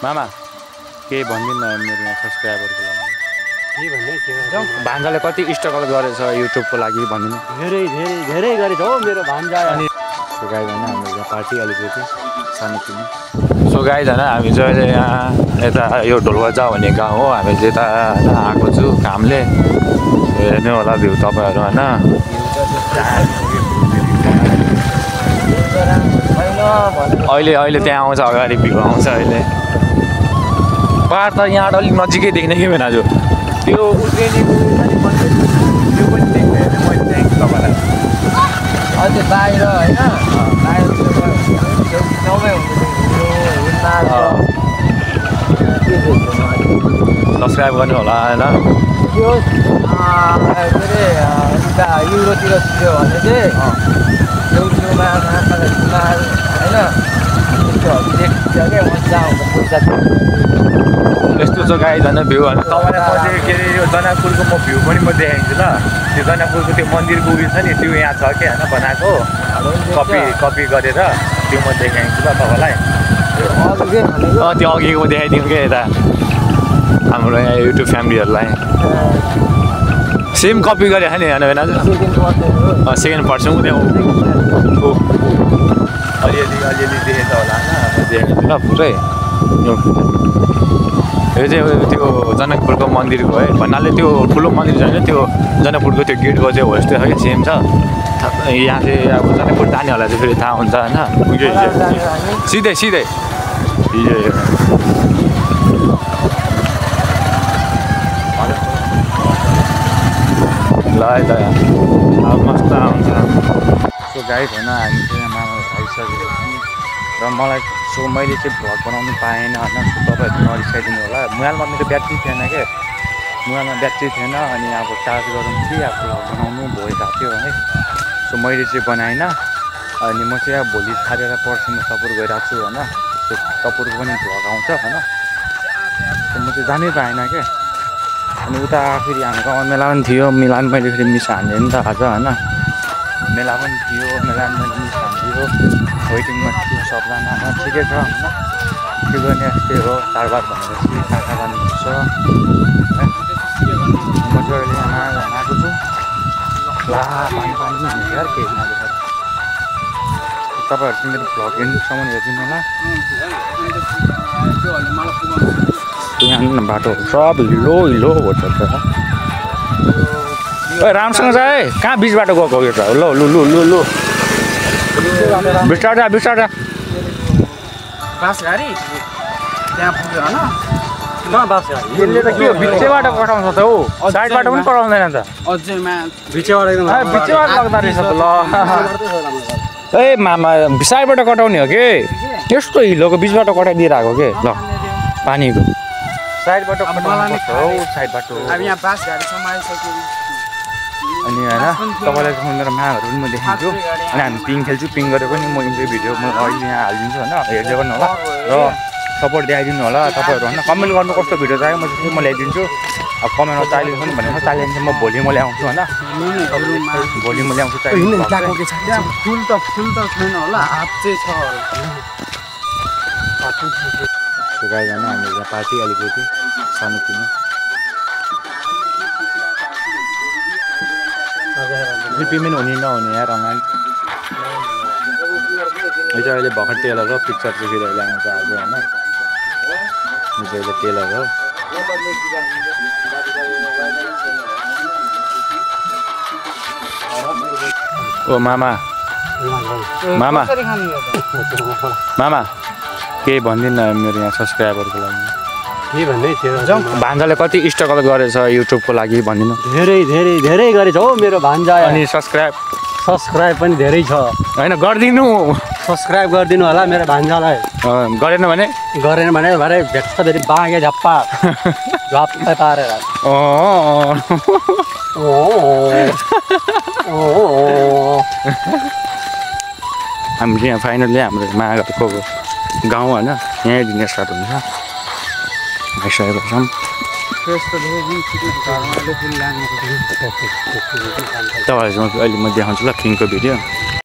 मामा केही भनिदिनु न मेरो यहाँ सब्सक्राइबरको लागि के भन्ने के भान्जाले कति स्ट्रगल गरेछ युट्युबको लागि भनिदिनु धेरै धेरै धेरै गरेछ हो मेरो भान्जा। अनि सो गाइज होइन हाम्रो यहाँ पार्टी अलिकति सानोतिनो सो गाइज होइन हामी चाहिँ अहिले यहाँ यता यो ढोलबजा भन्ने गाउँ हो हामी चाहिँ यता आएको छु कामले हेर्नु होला भ्यू तपाईँहरू होइन अहिले अहिले त्यहाँ आउँछ अगाडि भ्यू आउँछ अहिले पहाड त यहाँबाट अलिक नजिकै देख्ने कि भएन जो त्यो उज्रेलीको त्यो पनि देख्ने मैले देखेँ तपाईँलाई अझै बाहिर होइन सब्सक्राइब गर्नु होला होइन त्यो के अरे उता युरोतिर छिर्यो भने चाहिँ छेउछेउमा होइन देखिन्छ क्या मजा आउँछ पैसा यस्तो छ गाई झन् भ्यू होइन तपाईँलाई मैले के अरे यो जनकपुरको म भ्यू पनि म देखाइदिन्छु ल त्यो जनकपुरको त्यो मन्दिरको उयो छ नि त्यो यहाँ छ कि होइन बनाएको कपी गरेर त्यो म देखाइदिन्छु ल तपाईँलाई त्यो अघिको देखाइदिउँ क्या यता हाम्रो यहाँ युट्युब फ्यामिलीहरूलाई सेम कपी गरे नि होइन होइन सेकेन्ड पर्सन त्यहाँ अलिअलि देखेछ होला होइन देखेको छु ल पुरै यो चाहिँ त्यो जनकपुरको मन्दिरको है भन्नाले त्यो ठुलो मन्दिर छ होइन त्यो जनकपुरको त्यो गेटको चाहिँ हो यस्तै छ कि सेम छ यहाँ चाहिँ अब जनकपुर जानेहरूलाई चाहिँ फेरि थाहा हुन्छ होइन सिधै सिधै ल है त अब मस्त आउँछ सो गाइड होइन हामी चाहिँ मामा आइसकेको छौँ र मलाई सो मैले चाहिँ भ्लग बनाउनु पाएन होइन सो तपाईँहरू नरिसाइदिनु होला मोबाइलमा मेरो ब्याट्री थिएन क्या मोबाइलमा ब्याट्री थिएन अनि अब चार्ज गरौँ कि अब भ्लग बनाउनु भइरहेको थियो है सो मैले चाहिँ बनाइनँ अनि म चाहिँ अब भोलि छाडेर पर्सिमा टपुर गइरहेको छु होइन सो टपुरको पनि भ्लग आउँछ होइन सो म चाहिँ जानै पाएन क्या अनि उता फेरि हाम्रो गाउँमा मेला पनि थियो मेला पनि मैले फेरि मिस हान्थेँ नि त आज होइन मेला पनि थियो मेला पनि मैले मिस हान्थ्यो वेटिङमा थियो सबजना ठिकै छ होइन के गर्ने यस्तै हो चाडबाड भनेपछि कहाँ कहाँ जानुपर्छ म चाहिँ अहिले यहाँ आएको छु ला पानी पानी हुन्छ यार केही नदेखाएर तपाईँहरू चाहिँ मेरो भ्लग एन्डसम्म हेरिदिनु होला यहाँ बाटोहरू सब हिलो हिलो होटल छ राम्रोसँग छ है कहाँ बिच बाटो गएको यो त ल लु लु लु लु बिस्तार बिस्तार बास गाडी त्यहाँ पुग्यो होइन यसले त के हो बिचैबाट पठाउँछ त हौ साइडबाट पनि पठाउँदैन त अझैमा बिचैबाट बिचैबाट लाग्दो रहेछ त ल ए मामा साइडबाट कटाउने हो कि यस्तो हिलोको बिचबाट कटाइदिएर आएको के ल पानीको साइडबाट साइडबाट अब यहाँ बास गाडीसम्म आइसक्यो अनि होइन तपाईँलाई मेरो मागहरू पनि म देखाउँछु अनि हामी पिङ खेल्छु पिङ गरेर पनि म इन्जोय भिडियो म अहिले यहाँ हालिदिन्छु होइन हेर्दै गर्नु होला र सपोर्ट दिइदिनु होला तपाईँहरू होइन कमेन्ट गर्नु कस्तो भिडियो चाहियो म त्यसरी म ल्याइदिन्छु अब कमेन्टमा चाहिन्छ पनि भनेको चाहिन्छ म भोलि म ल्याउँछु होइन भोलि म ल्याउँछु फुल त छैन होला हात चाहिँ छ गाई होइन हाम्रो यहाँ पार्टी अलिकति सानोतिनो पेमेन्ट हुने नहुने यहाँ रमाइल यो चाहिँ अहिले भर्खर टेलर हो पिक्चर चाहिँ फेरि अहिले आउँछ आज होइन यो चाहिँ अहिले टेलर हो ओ मामा मामा मामा केही भनिदिनु न मेरो यहाँ सब्सक्राइबरको लागि के भन्ने थियो भान्जाले कति स्ट्रगल गरेछ युट्युबको लागि भनिदिनु धेरै धेरै धेरै गरेछ हो मेरो भान्जा अनि सब्सक्राइब पनि धेरै छ होइन गरिदिनु सब्सक्राइब गरिदिनु होला मेरो भान्जालाई गरेन भने भरे भेट्छ फेरि बाँगे झप्पा झप्पै पारेर हामीले यहाँ फाइनल्ली हाम्रो माघको गाउँ होइन यहीँदेखि स्टार्ट हुन्छ आइसकेको छौँ तपाईँहरूसँग अहिले म देखाउँछु ल किङको भिडियो